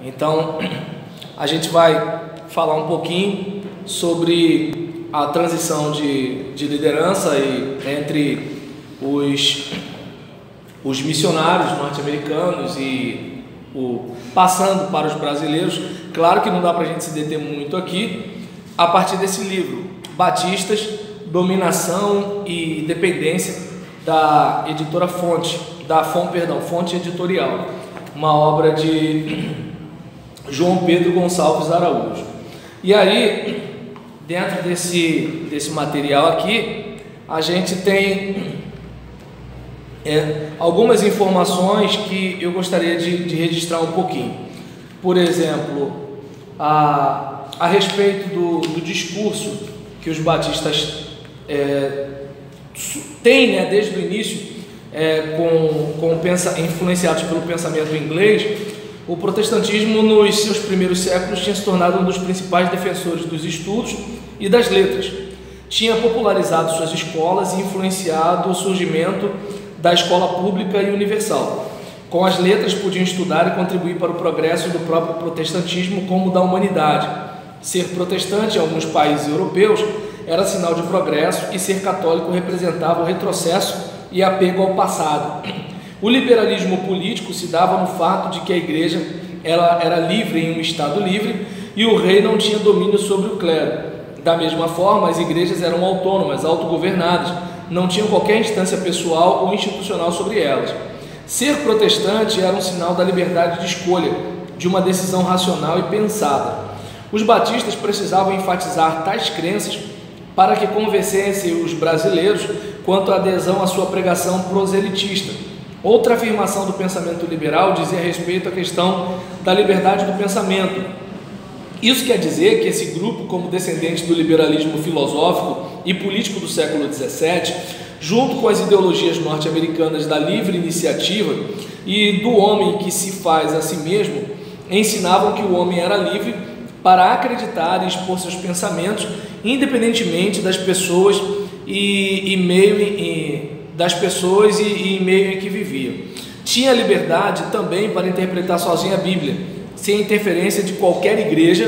Então, a gente vai falar um pouquinho sobre a transição de liderança entre os missionários norte-americanos e passando para os brasileiros. Claro que não dá para a gente se deter muito aqui, a partir desse livro, Batistas, Dominação e Dependência, da editora Fonte Editorial, uma obra de João Pedro Gonçalves Araújo. E aí, dentro desse material aqui, a gente tem algumas informações que eu gostaria de registrar um pouquinho. Por exemplo, a respeito do discurso que os batistas têm, né, desde o início, influenciados pelo pensamento inglês. O protestantismo, nos seus primeiros séculos, tinha se tornado um dos principais defensores dos estudos e das letras. Tinha popularizado suas escolas e influenciado o surgimento da escola pública e universal. Com as letras podiam estudar e contribuir para o progresso do próprio protestantismo como da humanidade. Ser protestante em alguns países europeus era sinal de progresso e ser católico representava o retrocesso e apego ao passado. O liberalismo político se dava no fato de que a igreja era livre em um estado livre e o rei não tinha domínio sobre o clero. Da mesma forma, as igrejas eram autônomas, autogovernadas, não tinham qualquer instância pessoal ou institucional sobre elas. Ser protestante era um sinal da liberdade de escolha, de uma decisão racional e pensada. Os batistas precisavam enfatizar tais crenças para que convencessem os brasileiros quanto à adesão à sua pregação proselitista. Outra afirmação do pensamento liberal dizia respeito à questão da liberdade do pensamento. Isso quer dizer que esse grupo, como descendente do liberalismo filosófico e político do século XVII, junto com as ideologias norte-americanas da livre iniciativa e do homem que se faz a si mesmo, ensinavam que o homem era livre para acreditar e expor seus pensamentos, independentemente das pessoas e meio em que vivia. Tinha liberdade também para interpretar sozinho a Bíblia, sem interferência de qualquer igreja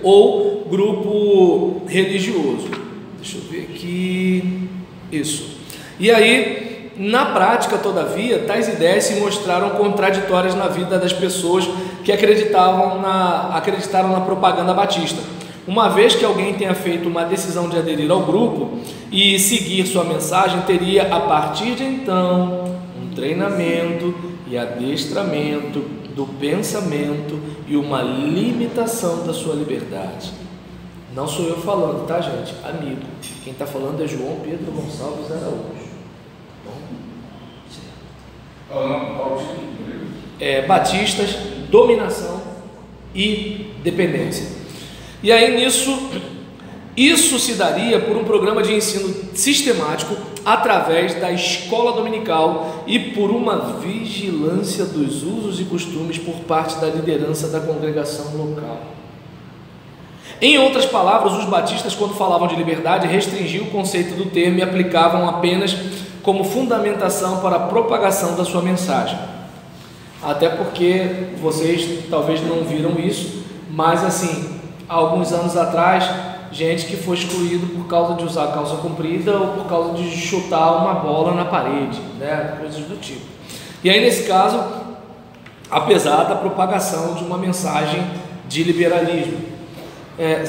ou grupo religioso. Deixa eu ver aqui. Isso. E aí, na prática, todavia, tais ideias se mostraram contraditórias na vida das pessoas que acreditaram na propaganda batista. Uma vez que alguém tenha feito uma decisão de aderir ao grupo e seguir sua mensagem, teria, a partir de então, um treinamento e adestramento do pensamento e uma limitação da sua liberdade. Não sou eu falando, tá, gente? Amigo. Quem está falando é João Pedro Gonçalves Araújo. Batistas, Dominação e Dependência. E aí isso se daria por um programa de ensino sistemático através da escola dominical e por uma vigilância dos usos e costumes por parte da liderança da congregação local. Em outras palavras, os batistas, quando falavam de liberdade, restringiam o conceito do termo e aplicavam apenas como fundamentação para a propagação da sua mensagem. Até porque vocês talvez não viram isso, mas assim, há alguns anos atrás, gente que foi excluído por causa de usar calça comprida ou por causa de chutar uma bola na parede, né? Coisas do tipo. E aí, nesse caso, apesar da propagação de uma mensagem de liberalismo.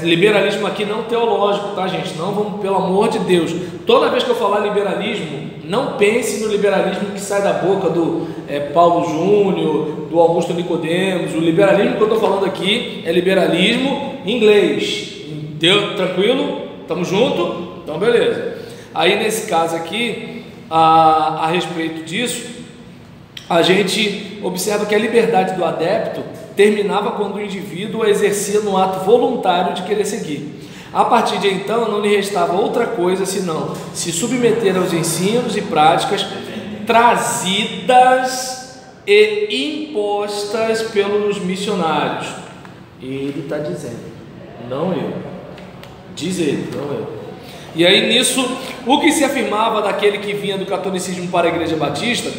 Liberalismo aqui não teológico, tá, gente? Não vamos, pelo amor de Deus. Toda vez que eu falar liberalismo, não pense no liberalismo que sai da boca do Paulo Júnior, do Augusto Nicodemos. O liberalismo que eu estou falando aqui é liberalismo inglês. Deu, tranquilo? Tamo junto? Então beleza. Aí nesse caso aqui, a respeito disso, a gente observa que a liberdade do adepto terminava quando o indivíduo a exercia no ato voluntário de querer seguir. A partir de então, não lhe restava outra coisa senão se submeter aos ensinos e práticas trazidas e impostas pelos missionários. Ele está dizendo, não eu. Diz ele, não eu. E aí nisso, o que se afirmava daquele que vinha do catolicismo para a Igreja Batista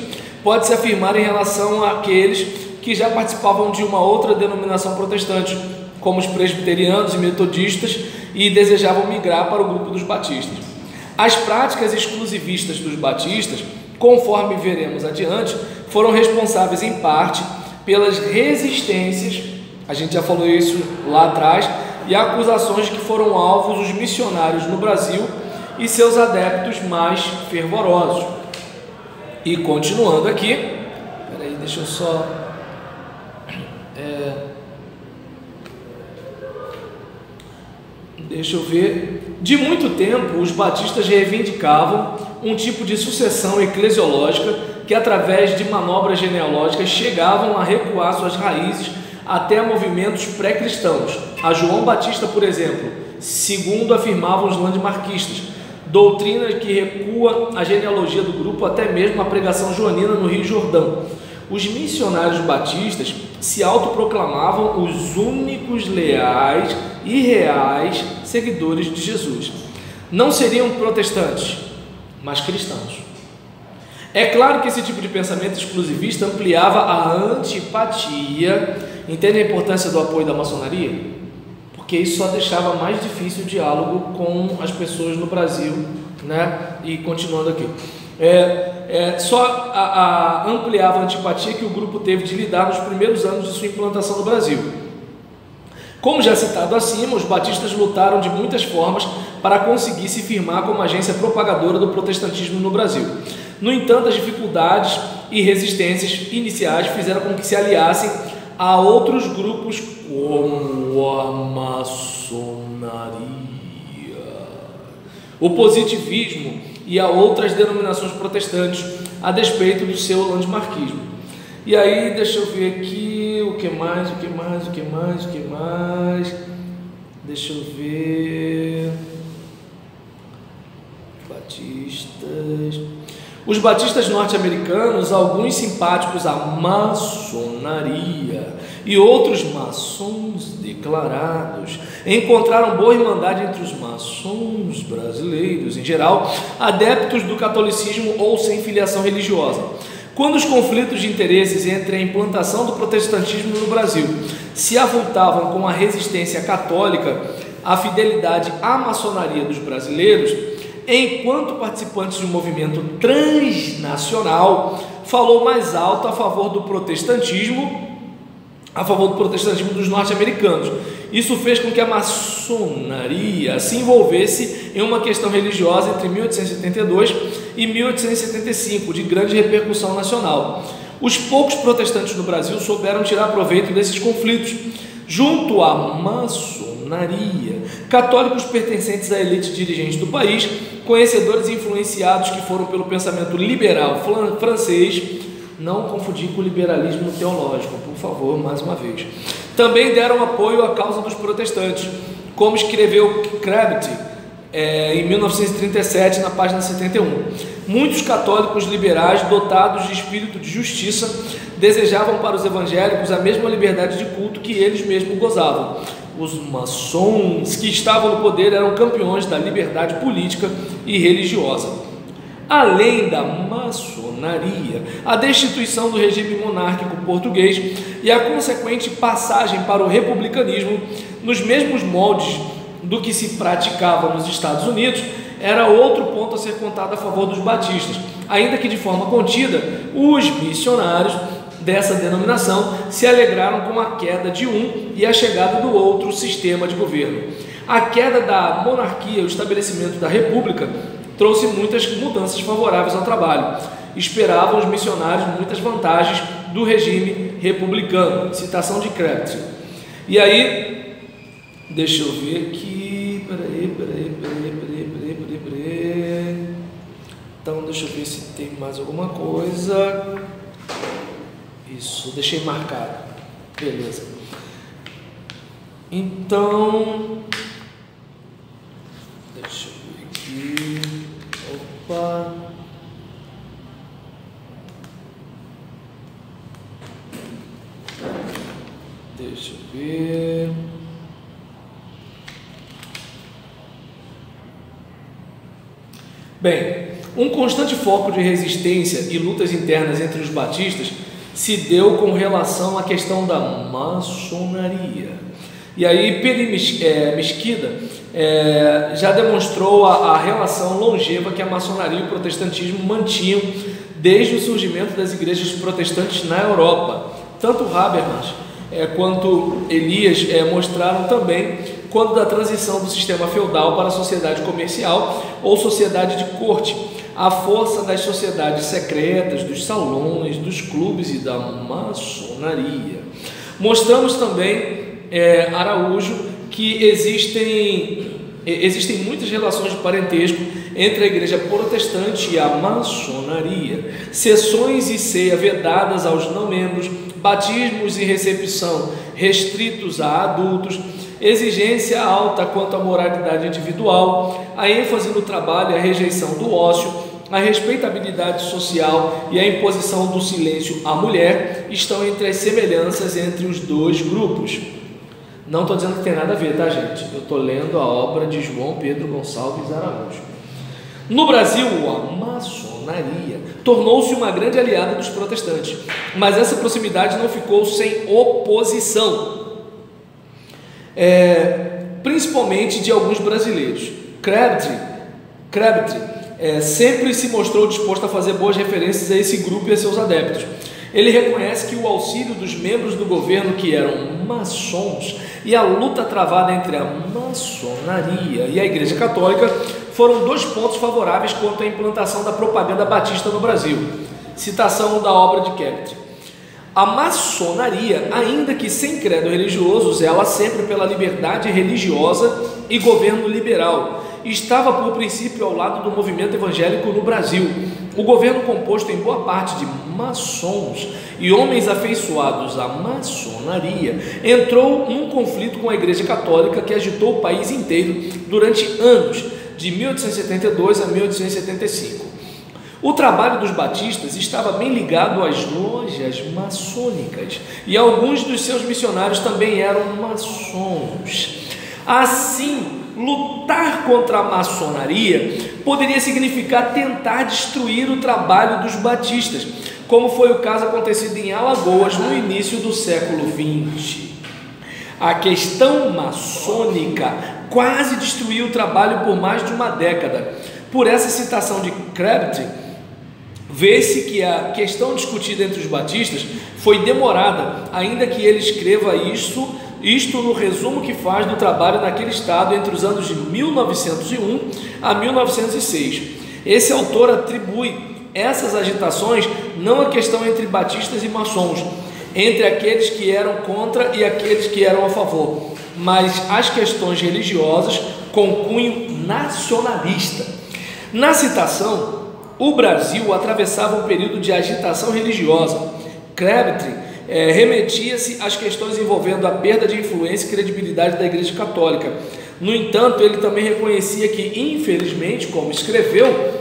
pode-se afirmar em relação àqueles que já participavam de uma outra denominação protestante, como os presbiterianos e metodistas, e desejavam migrar para o grupo dos batistas. As práticas exclusivistas dos batistas, conforme veremos adiante, foram responsáveis em parte pelas resistências, a gente já falou isso lá atrás, e acusações de que foram alvos os missionários no Brasil e seus adeptos mais fervorosos. E continuando aqui, peraí, deixa eu só... Deixa eu ver. De muito tempo, os batistas reivindicavam um tipo de sucessão eclesiológica que, através de manobras genealógicas, chegavam a recuar suas raízes até movimentos pré-cristãos. A João Batista, por exemplo, segundo afirmavam os landmarquistas, doutrina que recua a genealogia do grupo até mesmo a pregação joanina no Rio Jordão. Os missionários batistas se autoproclamavam os únicos leais e reais seguidores de Jesus. Não seriam protestantes, mas cristãos. É claro que esse tipo de pensamento exclusivista ampliava a antipatia. Entende a importância do apoio da maçonaria? Porque isso só deixava mais difícil o diálogo com as pessoas no Brasil, né? E continuando aqui, ampliava a antipatia que o grupo teve de lidar nos primeiros anos de sua implantação no Brasil. Como já citado acima, os batistas lutaram de muitas formas para conseguir se firmar como agência propagadora do protestantismo no Brasil. No entanto, as dificuldades e resistências iniciais fizeram com que se aliassem a outros grupos como a maçonaria, o positivismo e a outras denominações protestantes, a despeito do seu landmarquismo. E aí, deixa eu ver aqui, o que mais, deixa eu ver, batistas, os batistas norte-americanos, alguns simpáticos à maçonaria e outros maçons declarados, encontraram boa irmandade entre os maçons brasileiros, em geral, adeptos do catolicismo ou sem filiação religiosa. Quando os conflitos de interesses entre a implantação do protestantismo no Brasil se avultavam com a resistência católica, a fidelidade à maçonaria dos brasileiros, enquanto participantes de um movimento transnacional, falou mais alto a favor do protestantismo dos norte-americanos. Isso fez com que a maçonaria se envolvesse em uma questão religiosa entre 1872 e 1875, de grande repercussão nacional. Os poucos protestantes no Brasil souberam tirar proveito desses conflitos. Junto à maçonaria, católicos pertencentes à elite dirigente do país, conhecedores e influenciados que foram pelo pensamento liberal francês, não confundir com o liberalismo teológico, por favor, mais uma vez, também deram apoio à causa dos protestantes, como escreveu Crabbett em 1937, na página 71. Muitos católicos liberais, dotados de espírito de justiça, desejavam para os evangélicos a mesma liberdade de culto que eles mesmos gozavam. Os maçons que estavam no poder eram campeões da liberdade política e religiosa. Além da maçonaria, a destituição do regime monárquico português e a consequente passagem para o republicanismo nos mesmos moldes do que se praticava nos Estados Unidos era outro ponto a ser contado a favor dos batistas, ainda que de forma contida. Os missionários dessa denominação se alegraram com a queda de um e a chegada do outro sistema de governo. A queda da monarquia e o estabelecimento da república trouxe muitas mudanças favoráveis ao trabalho. Esperavam os missionários muitas vantagens do regime republicano. Citação de Crabbett. E aí, deixa eu ver aqui, peraí. Então, deixa eu ver se tem mais alguma coisa. Isso, deixei marcado. Beleza. Então, deixa eu ver aqui. Opa. Deixa eu ver. Bem, Um constante foco de resistência e lutas internas entre os batistas se deu com relação à questão da maçonaria. E aí Peri Mesquida já demonstrou a relação longeva que a maçonaria e o protestantismo mantinham desde o surgimento das igrejas protestantes na Europa. Tanto Habermas quanto Elias mostraram também quando da transição do sistema feudal para a sociedade comercial ou sociedade de corte, a força das sociedades secretas, dos salões, dos clubes e da maçonaria. Mostramos também, Araújo, que existem muitas relações de parentesco entre a igreja protestante e a maçonaria. Sessões e ceia vedadas aos não membros, batismos e recepção restritos a adultos, exigência alta quanto à moralidade individual, a ênfase no trabalho e a rejeição do ócio, a respeitabilidade social e a imposição do silêncio à mulher estão entre as semelhanças entre os dois grupos. Não estou dizendo que tem nada a ver, tá, gente? Eu estou lendo a obra de João Pedro Gonçalves Araújo. No Brasil, a maçonaria tornou-se uma grande aliada dos protestantes, mas essa proximidade não ficou sem oposição, principalmente de alguns brasileiros. Crabtree sempre se mostrou disposto a fazer boas referências a esse grupo e a seus adeptos. Ele reconhece que o auxílio dos membros do governo que eram maçons e a luta travada entre a maçonaria e a Igreja Católica foram dois pontos favoráveis quanto à implantação da propaganda batista no Brasil. Citação da obra de Crabtree. A maçonaria, ainda que sem credo religioso, zela sempre pela liberdade religiosa e governo liberal. Estava por princípio ao lado do movimento evangélico no Brasil. O governo, composto em boa parte de maçons e homens afeiçoados à maçonaria, entrou num conflito com a Igreja Católica que agitou o país inteiro durante anos, de 1872 a 1875. O trabalho dos batistas estava bem ligado às lojas maçônicas e alguns dos seus missionários também eram maçons. Assim, lutar contra a maçonaria poderia significar tentar destruir o trabalho dos batistas, como foi o caso acontecido em Alagoas no início do século XX. A questão maçônica quase destruiu o trabalho por mais de uma década. Por essa citação de Crabtree, vê-se que a questão discutida entre os batistas foi demorada, ainda que ele escreva isto no resumo que faz do trabalho naquele estado entre os anos de 1901 a 1906. Esse autor atribui essas agitações não à questão entre batistas e maçons, entre aqueles que eram contra e aqueles que eram a favor, mas às questões religiosas com cunho nacionalista. Na citação, o Brasil atravessava um período de agitação religiosa. Crabtree remetia-se às questões envolvendo a perda de influência e credibilidade da Igreja Católica. No entanto, ele também reconhecia que, infelizmente, como escreveu,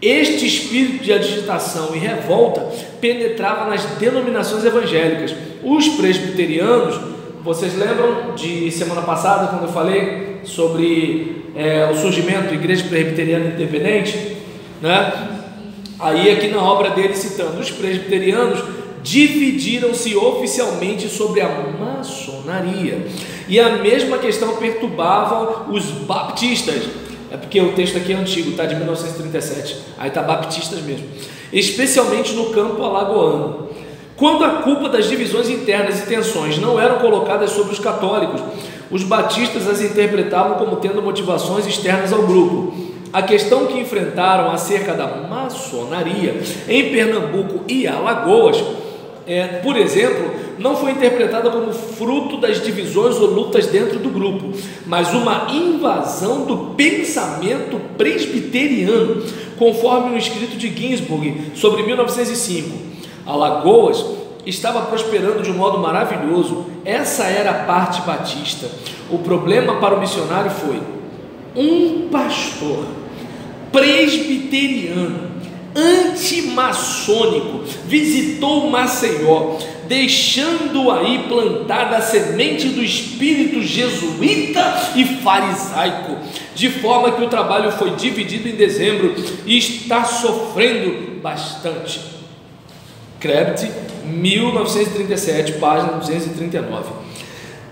este espírito de agitação e revolta penetrava nas denominações evangélicas. Os presbiterianos, vocês lembram de semana passada, quando eu falei sobre o surgimento da Igreja Presbiteriana Independente, né? Aí aqui na obra dele citando, os presbiterianos dividiram-se oficialmente sobre a maçonaria, e a mesma questão perturbava os baptistas. É porque o texto aqui é antigo, tá, de 1937, aí tá baptistas mesmo, especialmente no campo alagoano. Quando a culpa das divisões internas e tensões não eram colocadas sobre os católicos, os batistas as interpretavam como tendo motivações externas ao grupo. A questão que enfrentaram acerca da maçonaria em Pernambuco e Alagoas, por exemplo, não foi interpretada como fruto das divisões ou lutas dentro do grupo, mas uma invasão do pensamento presbiteriano, conforme um escrito de Ginsburg sobre 1905. Alagoas estava prosperando de um modo maravilhoso. Essa era a parte batista. O problema para o missionário foi um pastor presbiteriano antimaçônico visitou Maceió, deixando aí plantada a semente do espírito jesuíta e farisaico, de forma que o trabalho foi dividido em dezembro e está sofrendo bastante. Krept, 1937, página 239.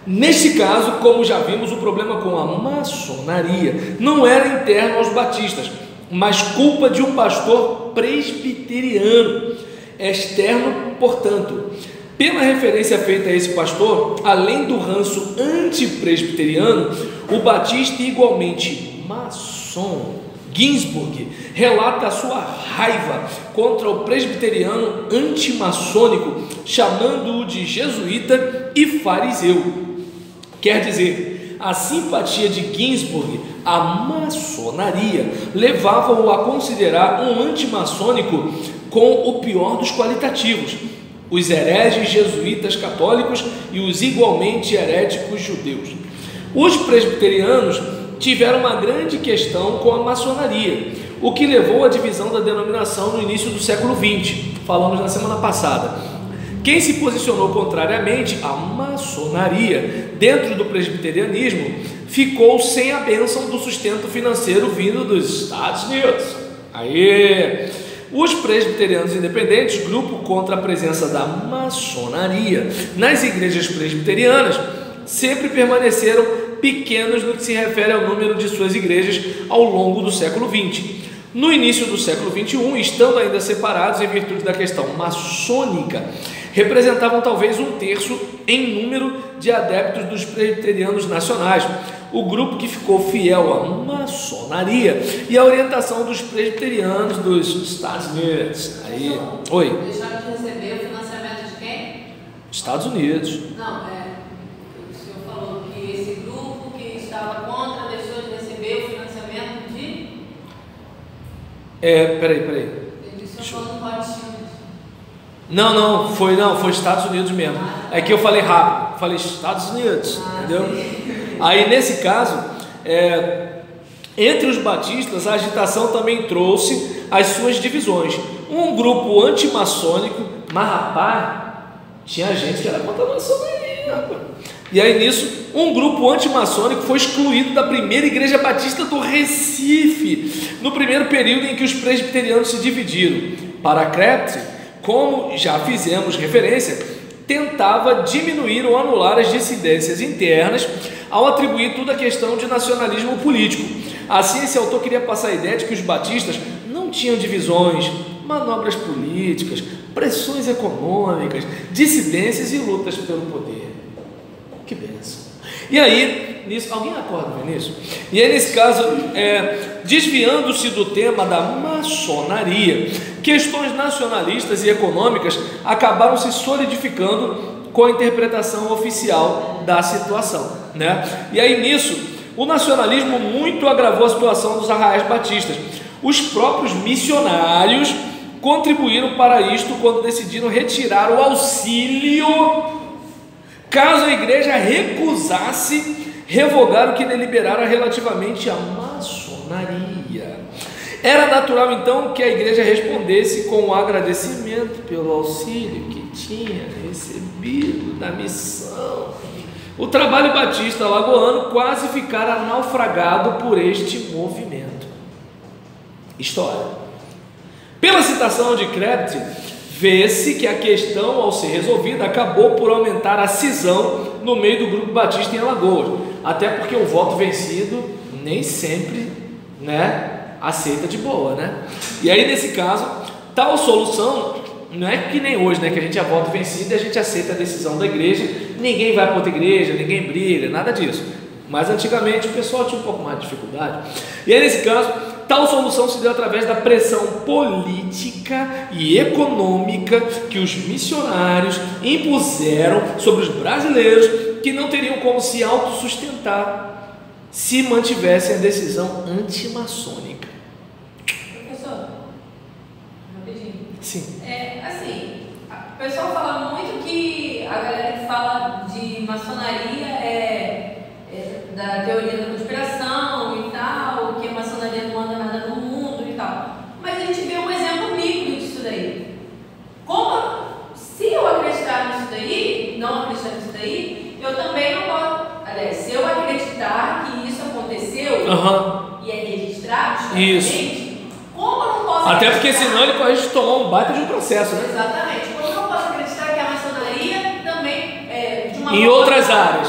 Neste caso, como já vimos, o problema com a maçonaria não era interno aos batistas, mas culpa de um pastor presbiteriano, externo, portanto. Pela referência feita a esse pastor, além do ranço antipresbiteriano, o batista igualmente maçom, Ginsburg, relata a sua raiva contra o presbiteriano antimaçônico, chamando-o de jesuíta e fariseu. Quer dizer, a simpatia de Ginsburg à maçonaria levava-o a considerar um antimaçônico com o pior dos qualitativos, os hereges jesuítas católicos e os igualmente heréticos judeus. Os presbiterianos tiveram uma grande questão com a maçonaria, o que levou à divisão da denominação no início do século XX, falamos na semana passada. Quem se posicionou contrariamente à maçonaria dentro do presbiterianismo ficou sem a bênção do sustento financeiro vindo dos Estados Unidos. Aí, os presbiterianos independentes, grupo contra a presença da maçonaria nas igrejas presbiterianas, sempre permaneceram pequenos no que se refere ao número de suas igrejas ao longo do século XX. No início do século XXI, estando ainda separados em virtude da questão maçônica, representavam talvez 1/3 em número de adeptos dos presbiterianos nacionais, o grupo que ficou fiel à maçonaria e à orientação dos presbiterianos dos Estados Unidos. Aí, oi. Deixaram de receber o financiamento de quem? Estados Unidos. Não, o senhor falou que esse grupo que estava contra deixou de receber o financiamento de... Peraí. Ele disse que eu falando Rothschild. Não, foi Estados Unidos mesmo. É que eu falei rápido, falei Estados Unidos, entendeu? Aí nesse caso, entre os batistas, a agitação também trouxe as suas divisões. Um grupo antimaçônico, mas rapaz, tinha gente que era contra a maçonaria, rapaz. E aí nisso, um grupo antimaçônico foi excluído da primeira igreja batista do Recife, no primeiro período em que os presbiterianos se dividiram. Para Krept, como já fizemos referência, tentava diminuir ou anular as dissidências internas ao atribuir toda a questão de nacionalismo político. Assim, esse autor queria passar a ideia de que os batistas não tinham divisões, manobras políticas, pressões econômicas, dissidências e lutas pelo poder. Que benção! E aí, nisso, alguém acorda nisso? E aí, nesse caso, desviando-se do tema da maçonaria, questões nacionalistas e econômicas acabaram se solidificando com a interpretação oficial da situação, né? E aí, nisso, o nacionalismo muito agravou a situação dos arraiais batistas. Os próprios missionários contribuíram para isto quando decidiram retirar o auxílio caso a igreja recusasse revogar o que deliberara relativamente à maçonaria. Era natural então que a igreja respondesse com o agradecimento pelo auxílio que tinha recebido da missão. O trabalho batista alagoano quase ficara naufragado por este movimento. História. Pela citação de Krept, vê-se que a questão, ao ser resolvida, acabou por aumentar a cisão no meio do grupo batista em Alagoas, até porque o voto vencido nem sempre, aceita de boa, E aí, nesse caso, tal solução não é que nem hoje, que a gente é voto vencido e a gente aceita a decisão da igreja, ninguém vai para outra igreja, ninguém briga, nada disso. Mas antigamente o pessoal tinha um pouco mais de dificuldade. E aí, nesse caso, tal solução se deu através da pressão política e econômica que os missionários impuseram sobre os brasileiros, que não teriam como se autossustentar se mantivessem a decisão antimaçônica. Professor, rapidinho. Sim. Assim, o pessoal fala muito que a galera que fala de maçonaria é da teoria da conspiração e tal, que a maçonaria não manda nada no mundo e tal. Mas a gente vê um exemplo aí, eu também não posso. Aliás, se eu acreditar que isso aconteceu e é registrado, isso. Como eu não posso Até porque senão ele pode tomar um baita de um processo, né? Exatamente. Como eu não posso acreditar que a maçonaria também, de uma em forma outras áreas,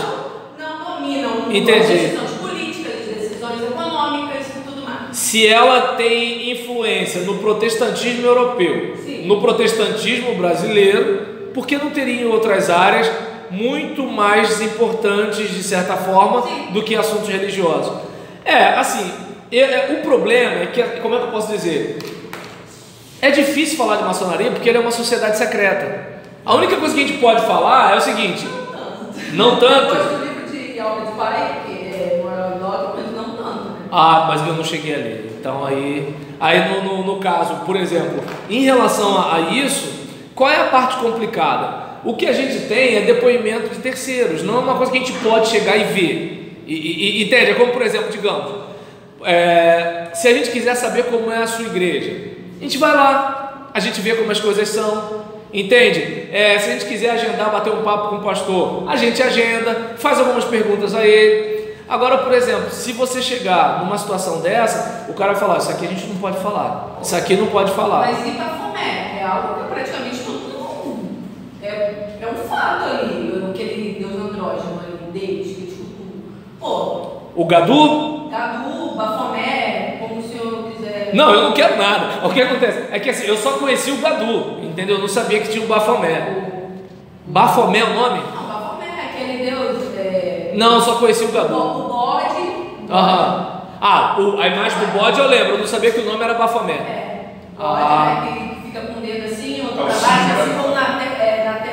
não dominam decisões políticas, decisões econômicas e tudo mais. Se ela tem influência no protestantismo europeu, Sim. no protestantismo brasileiro, por que não teria em outras áreas muito mais importantes, de certa forma, Sim. do que assuntos religiosos? Assim, o problema é que, como é que eu posso dizer? É difícil falar de maçonaria porque ela é uma sociedade secreta. A única coisa que a gente pode falar é o seguinte: não tanto. Depois do livro de Albert Pai, que é moral e dogma, mas não tanto, né? Mas eu não cheguei a ler. Então aí no caso, por exemplo, em relação a isso, qual é a parte complicada? O que a gente tem é depoimento de terceiros, não é uma coisa que a gente pode chegar e ver. Entende? É como, por exemplo, digamos, se a gente quiser saber como é a sua igreja, a gente vai lá, a gente vê como as coisas são, entende? Se a gente quiser agendar, bater um papo com o pastor, a gente agenda, faz algumas perguntas a ele. Agora, por exemplo, se você chegar numa situação dessa, o cara vai falar: isso aqui a gente não pode falar, isso aqui não pode falar. Mas ir para Fomé é algo que praticamente todo mundo é um fato ali, aquele deus andrógeno ali deles, que tipo, o Gadu, Bafomé, como o senhor quiser. Não, eu não quero nada. O que acontece é que assim, eu só conheci o Gadu, entendeu? Eu não sabia que tinha o Bafomé. Bafomé é o nome? Não, Bafomé é aquele deus. Não, eu só conheci o Gadu. O bode. A imagem do bode eu lembro, eu não sabia que o nome era Bafomé. Bode, né? Que fica com o dedo assim, outro pra baixo, assim como na terra.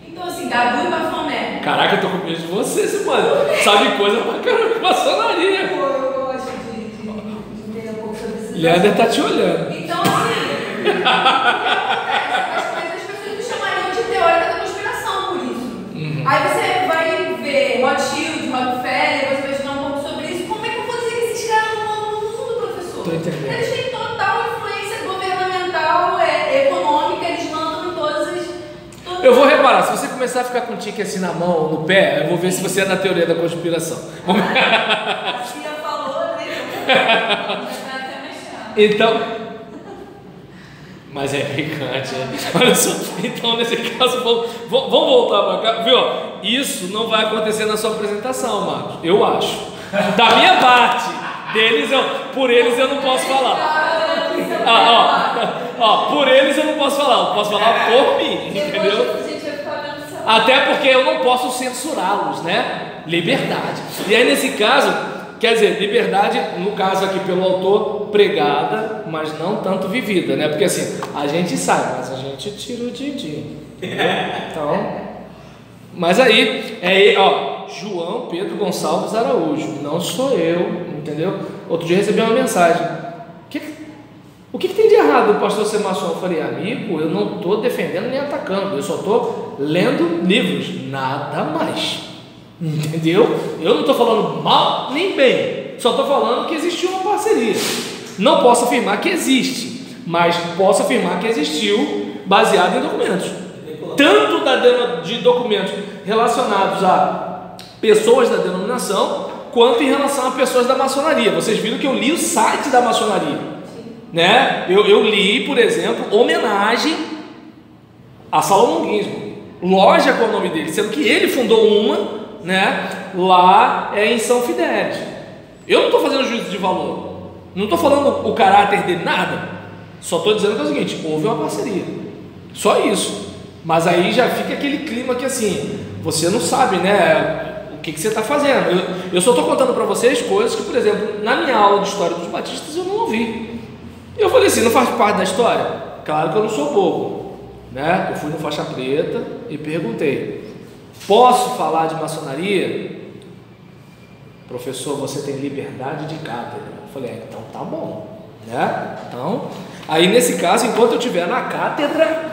Então, assim, Gadu e Bafomé. Caraca, eu tô com medo de vocês, mano. Sabe coisa pra caramba de maçonaria. Eu gosto de entender um pouco sobre isso. Leandro tá te olhando. Então, assim. Mas as pessoas me chamariam de teórica da conspiração por isso. Aí você vai ver Rothschild, Rockefeller, você vai estudar um pouco sobre isso. Como é que eu vou dizer que esses caras não mandam no mundo, professor? Tô entendendo. Eles têm total influência governamental, econômica, eles mandam em todas as. Eu vou reparar, se você começar a ficar com um tique assim na mão, no pé, eu vou ver se você é da teoria da conspiração. A tia falou, né? Então. Mas é picante, né? Olha só, então nesse caso, vamos voltar para cá, viu? Isso não vai acontecer na sua apresentação, Marcos, eu acho. Da minha parte, por eles eu não posso falar. Por eles eu não posso falar, eu posso falar por mim, entendeu? Até porque eu não posso censurá-los, né? Liberdade. E aí nesse caso, quer dizer, liberdade, no caso aqui pelo autor, pregada, mas não tanto vivida, né? Porque assim, a gente sabe, mas a gente tira o din-din. Então, mas aí, João Pedro Gonçalves Araújo, não sou eu, entendeu? Outro dia recebi uma mensagem: o que tem de errado o pastor ser maçom? Eu falei: amigo, eu não estou defendendo nem atacando, eu só estou lendo livros, nada mais, entendeu? Eu não estou falando mal nem bem, só estou falando que existiu uma parceria. Não posso afirmar que existe, mas posso afirmar que existiu baseado em documentos, tanto de documentos relacionados a pessoas da denominação, quanto em relação a pessoas da maçonaria. Vocês viram que eu li o site da maçonaria, né? Eu li, por exemplo, homenagem a Salomão Ginsburg, loja com o nome dele, sendo que ele fundou uma, né, lá em São Fidélis. Eu não estou fazendo juízo de valor, não estou falando o caráter dele, nada, só estou dizendo que é o seguinte: houve uma parceria, só isso. Mas aí já fica aquele clima que assim, você não sabe, né, o que você está fazendo. Eu só estou contando para vocês coisas que, por exemplo, na minha aula de história dos batistas eu não ouvi. Eu falei assim: não faz parte da história? Claro que eu não sou bobo, né? Eu fui no faixa preta e perguntei: posso falar de maçonaria? Professor, você tem liberdade de cátedra. Eu falei: então tá bom, né? Então, aí nesse caso, enquanto eu estiver na cátedra,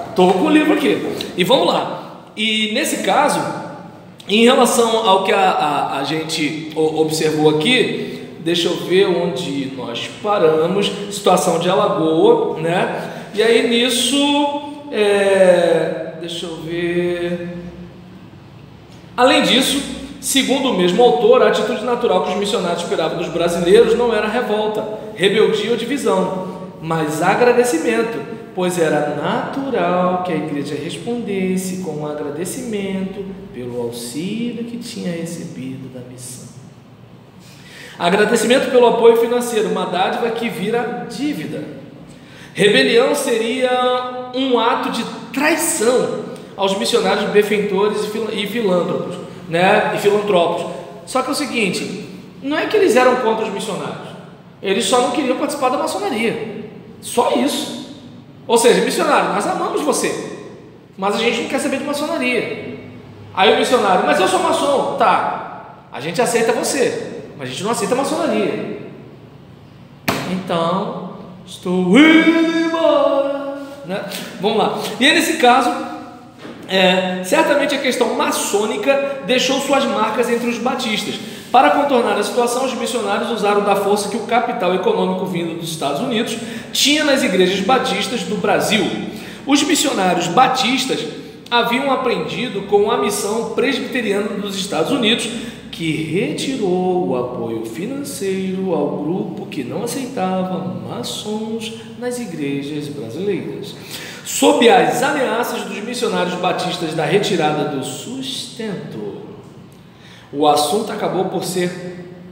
estou com o livro aqui. E vamos lá. E nesse caso, em relação ao que a gente observou aqui, deixa eu ver onde nós paramos. Situação de Alagoa, né? E aí nisso, deixa Deixa eu ver. Além disso, segundo o mesmo autor, a atitude natural que os missionários esperavam dos brasileiros não era revolta, rebeldia ou divisão, mas agradecimento, pois era natural que a igreja respondesse com um agradecimento pelo auxílio que tinha recebido da missão. Agradecimento pelo apoio financeiro, uma dádiva que vira dívida. Rebelião seria um ato de traição aos missionários benfeitores e filântropos, né? E filantropos. Só que é o seguinte, não é que eles eram contra os missionários, eles só não queriam participar da maçonaria, só isso. Ou seja, missionário, nós amamos você, mas a gente não quer saber de maçonaria. Aí o missionário, mas eu sou maçom. Tá, a gente aceita você, mas a gente não aceita a maçonaria. Então, estou indo embora, né? Vamos lá. E aí, nesse caso, certamente a questão maçônica deixou suas marcas entre os batistas. Para contornar a situação, os missionários usaram da força que o capital econômico vindo dos Estados Unidos tinha nas igrejas batistas do Brasil. Os missionários batistas haviam aprendido com a missão presbiteriana dos Estados Unidos, que retirou o apoio financeiro ao grupo que não aceitava maçons nas igrejas brasileiras. Sob as ameaças dos missionários batistas da retirada do sustento, o assunto acabou por ser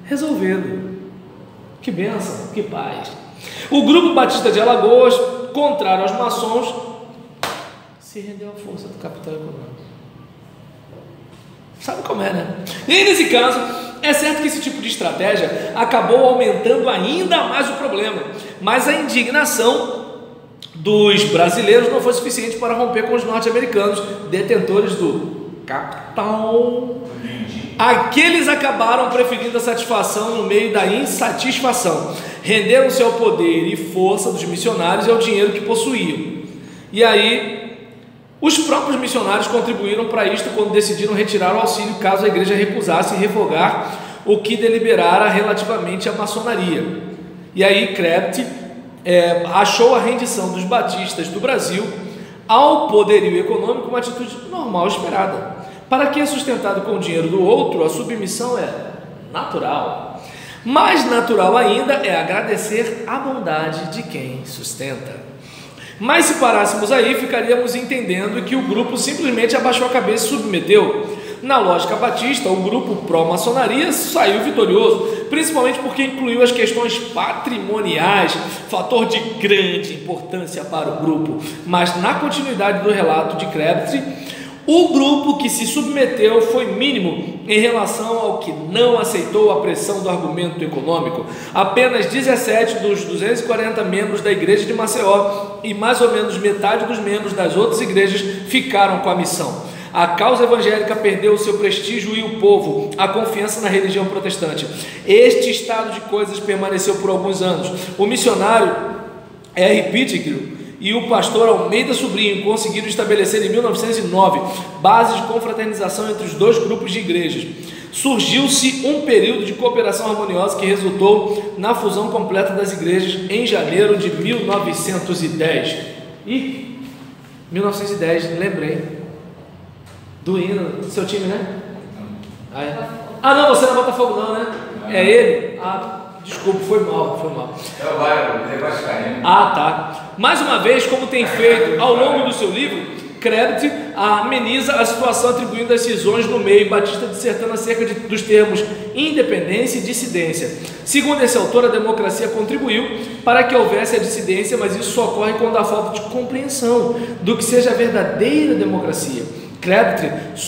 resolvido. Que bênção, que paz. O grupo batista de Alagoas, contrário aos maçons, se rendeu à força do capital econômico. Sabe como é, né? E aí, nesse caso, é certo que esse tipo de estratégia acabou aumentando ainda mais o problema, mas a indignação dos brasileiros não foi suficiente para romper com os norte-americanos, detentores do capital. Aqueles acabaram preferindo a satisfação no meio da insatisfação, renderam-se ao poder e força dos missionários e ao dinheiro que possuíam. E aí, os próprios missionários contribuíram para isto quando decidiram retirar o auxílio caso a igreja recusasse revogar o que deliberara relativamente à maçonaria. E aí Krebs achou a rendição dos batistas do Brasil ao poderio econômico uma atitude normal esperada. Para quem é sustentado com o dinheiro do outro, a submissão é natural. Mais natural ainda é agradecer a bondade de quem sustenta. Mas se parássemos aí, ficaríamos entendendo que o grupo simplesmente abaixou a cabeça e submeteu. Na lógica batista, o grupo pró-maçonaria saiu vitorioso, principalmente porque incluiu as questões patrimoniais, fator de grande importância para o grupo. Mas na continuidade do relato de Krebs, o grupo que se submeteu foi mínimo em relação ao que não aceitou a pressão do argumento econômico. Apenas 17 dos 240 membros da igreja de Maceió e mais ou menos metade dos membros das outras igrejas ficaram com a missão. A causa evangélica perdeu o seu prestígio e o povo, a confiança na religião protestante. Este estado de coisas permaneceu por alguns anos. O missionário R. Pettigrew e o pastor Almeida Sobrinho conseguiram estabelecer em 1909 bases de confraternização entre os dois grupos de igrejas. Surgiu-se um período de cooperação harmoniosa que resultou na fusão completa das igrejas em janeiro de 1910. E 1910, lembrei do hino do seu time, né? Ah, não, você não é Botafogo não, né? É ele? Desculpa, foi mal. Tá. Mais uma vez, como tem feito ao longo do seu livro, Krebs ameniza a situação atribuindo as cisões no meio batista, dissertando acerca dos termos independência e dissidência. Segundo esse autor, a democracia contribuiu para que houvesse a dissidência, mas isso só ocorre quando há falta de compreensão do que seja a verdadeira democracia. Krebs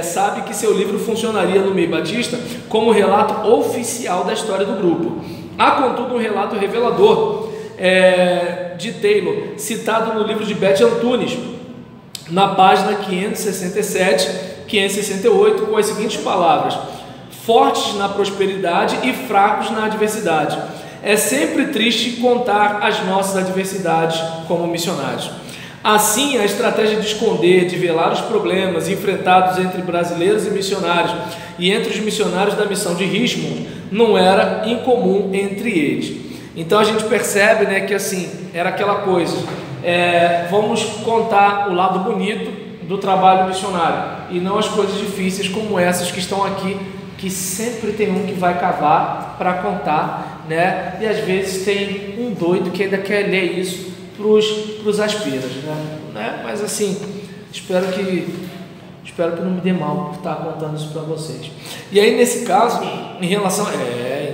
sabe que seu livro funcionaria no meio batista como relato oficial da história do grupo. Há, contudo, um relato revelador de Taylor, citado no livro de Beth Antunes, na página 567, 568, com as seguintes palavras: fortes na prosperidade e fracos na adversidade. É sempre triste contar as nossas adversidades como missionários. Assim, a estratégia de esconder, de velar os problemas enfrentados entre brasileiros e missionários e entre os missionários da missão de Richmond não era incomum entre eles. Então a gente percebe, né, que assim, era aquela coisa, vamos contar o lado bonito do trabalho missionário e não as coisas difíceis como essas que estão aqui, que sempre tem um que vai cavar para contar, né? E às vezes tem um doido que ainda quer ler isso para os aspiras, né? Mas assim, espero que não me dê mal por estar contando isso para vocês. E aí nesse caso, em relação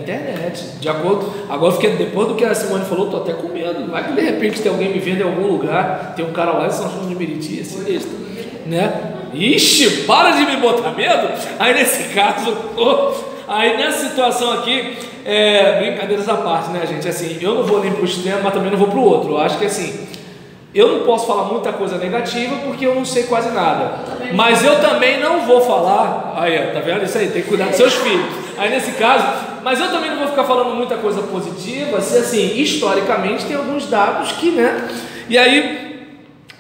internet, de acordo, agora fiquei, depois do que a Simone falou, tô até com medo, vai que de repente tem alguém me vendo em algum lugar, tem um cara lá em São João de Meriti, esse, né? Ixi, para de me botar medo. Aí nesse caso, aí nessa situação aqui, brincadeiras à parte, né, gente? Assim, eu não vou nem para o extremo, mas também não vou para o outro. Eu acho que assim, eu não posso falar muita coisa negativa porque eu não sei quase nada. Mas eu também não vou falar. Aí, tá vendo isso aí? Tem que cuidar dos seus filhos. Aí nesse caso, mas eu também não vou ficar falando muita coisa positiva, se assim, historicamente tem alguns dados que, né? E aí,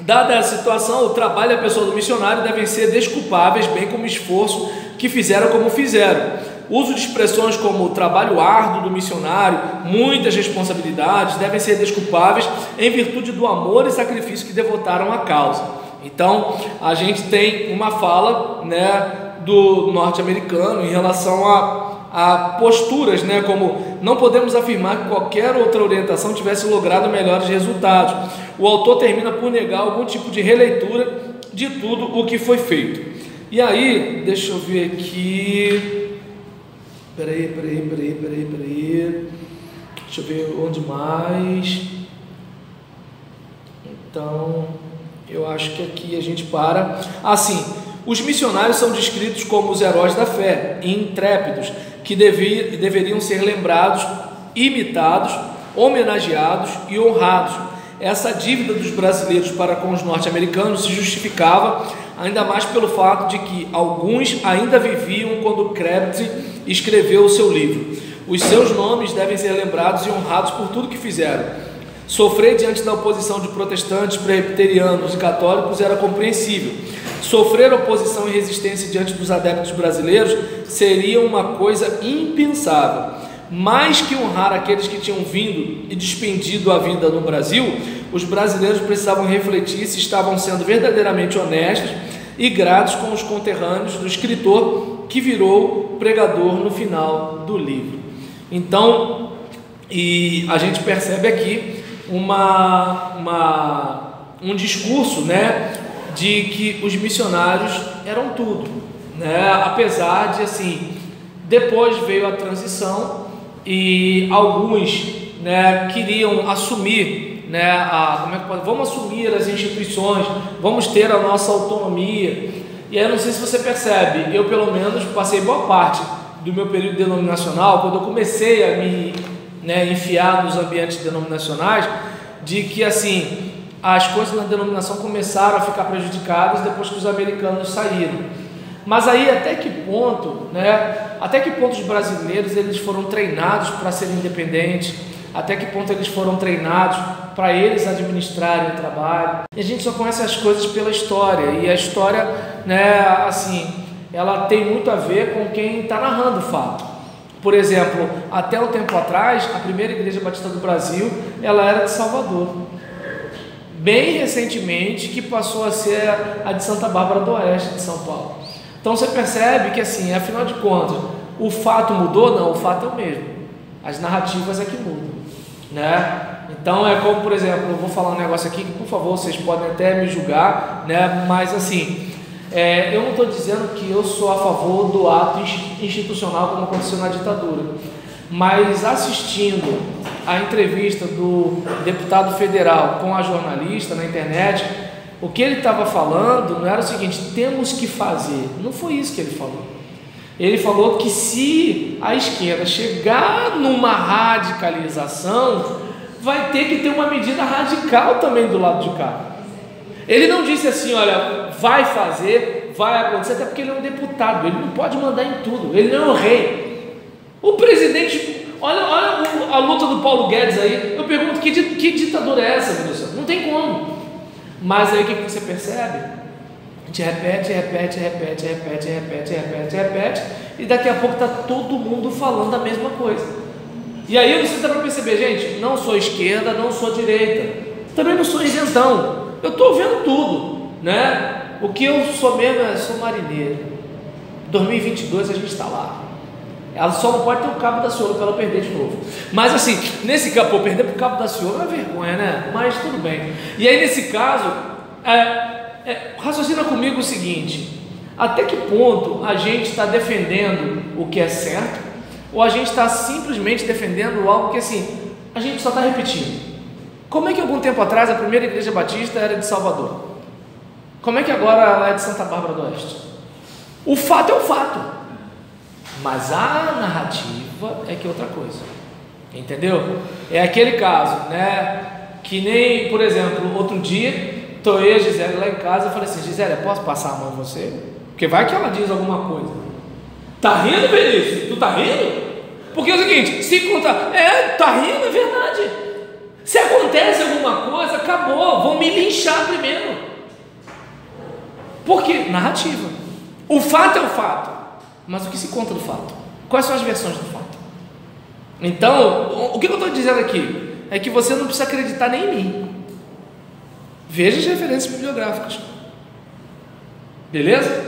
dada a situação, o trabalho e a pessoa do missionário devem ser desculpáveis, bem como o esforço que fizeram como fizeram. O uso de expressões como o trabalho árduo do missionário, muitas responsabilidades, devem ser desculpáveis em virtude do amor e sacrifício que devotaram à causa. Então, a gente tem uma fala, né, do norte-americano em relação a posturas, né, como não podemos afirmar que qualquer outra orientação tivesse logrado melhores resultados. O autor termina por negar algum tipo de releitura de tudo o que foi feito. E aí, deixa eu ver aqui. Peraí. Deixa eu ver onde mais. Então, eu acho que aqui a gente para. Assim, os missionários são descritos como os heróis da fé, intrépidos, que deveriam ser lembrados, imitados, homenageados e honrados. Essa dívida dos brasileiros para com os norte-americanos se justificava ainda mais pelo fato de que alguns ainda viviam quando Crabtree escreveu o seu livro. Os seus nomes devem ser lembrados e honrados por tudo que fizeram. Sofrer diante da oposição de protestantes, presbiterianos e católicos era compreensível. Sofrer oposição e resistência diante dos adeptos brasileiros seria uma coisa impensável. Mais que honrar aqueles que tinham vindo e despendido a vida no Brasil, os brasileiros precisavam refletir se estavam sendo verdadeiramente honestos e gratos com os conterrâneos do escritor que virou pregador no final do livro. Então, e a gente percebe aqui um discurso, né, de que os missionários eram tudo, né, apesar de assim, depois veio a transição e alguns, né, queriam assumir, né, vamos assumir as instituições, vamos ter a nossa autonomia. E aí eu não sei se você percebe, eu pelo menos passei boa parte do meu período denominacional, quando eu comecei a me, né, enfiar nos ambientes denominacionais, de que assim, as coisas na denominação começaram a ficar prejudicadas depois que os americanos saíram. Mas aí até que ponto, né? Até que ponto os brasileiros eles foram treinados para serem independentes? Até que ponto eles foram treinados para eles administrarem o trabalho? E a gente só conhece as coisas pela história, e a história, né, assim, ela tem muito a ver com quem está narrando o fato. Por exemplo, até um tempo atrás, a primeira igreja batista do Brasil, ela era de Salvador. Bem recentemente que passou a ser a de Santa Bárbara do Oeste, de São Paulo. Então você percebe que assim, afinal de contas, o fato mudou? Não, o fato é o mesmo. As narrativas é que mudam, né? Então é como, por exemplo, eu vou falar um negócio aqui que, por favor, vocês podem até me julgar, né? Mas assim, eu não estou dizendo que eu sou a favor do ato institucional como aconteceu na ditadura, mas assistindo a entrevista do deputado federal com a jornalista na internet, o que ele estava falando não era o seguinte: temos que fazer. Não foi isso que ele falou. Ele falou que se a esquerda chegar numa radicalização, vai ter que ter uma medida radical também do lado de cá. Ele não disse assim, olha, vai fazer, vai acontecer, até porque ele é um deputado, ele não pode mandar em tudo, ele não é o rei. O presidente, olha a luta do Paulo Guedes aí, eu pergunto, que ditadura é essa, meu Deus? Não tem como. Mas aí o que você percebe? A gente repete, e daqui a pouco está todo mundo falando a mesma coisa. E aí você dá para perceber, gente, não sou esquerda, não sou direita, também não sou isentão, eu estou vendo tudo, né? O que eu sou mesmo é, sou marinheiro. 2022 a gente está lá. Ela só não pode ter o cabo da Ciolo para ela perder de novo. Mas assim, nesse caso, perder para o cabo da Ciolo é uma vergonha, né? Mas tudo bem. E aí nesse caso, raciocina comigo o seguinte: até que ponto a gente está defendendo o que é certo, ou a gente está simplesmente defendendo algo que assim, a gente só está repetindo? Como é que algum tempo atrás a primeira igreja batista era de Salvador? Como é que agora ela é de Santa Bárbara do Oeste? O fato é o fato, mas a narrativa é que é outra coisa, entendeu? É aquele caso, né? Que nem, por exemplo, outro dia, estou eu e a Gisele lá em casa, eu falei assim: Gisele, posso passar a mão em você? Porque vai que ela diz alguma coisa. Tá rindo, Benício? Tu tá rindo? Porque é o seguinte, se contar, tá rindo, é verdade. Se acontece alguma coisa, acabou, vão me linchar primeiro. Por quê? Narrativa. O fato é o fato, mas o que se conta do fato? Quais são as versões do fato? Então, o que eu estou dizendo aqui é que você não precisa acreditar nem em mim. Veja as referências bibliográficas. Beleza?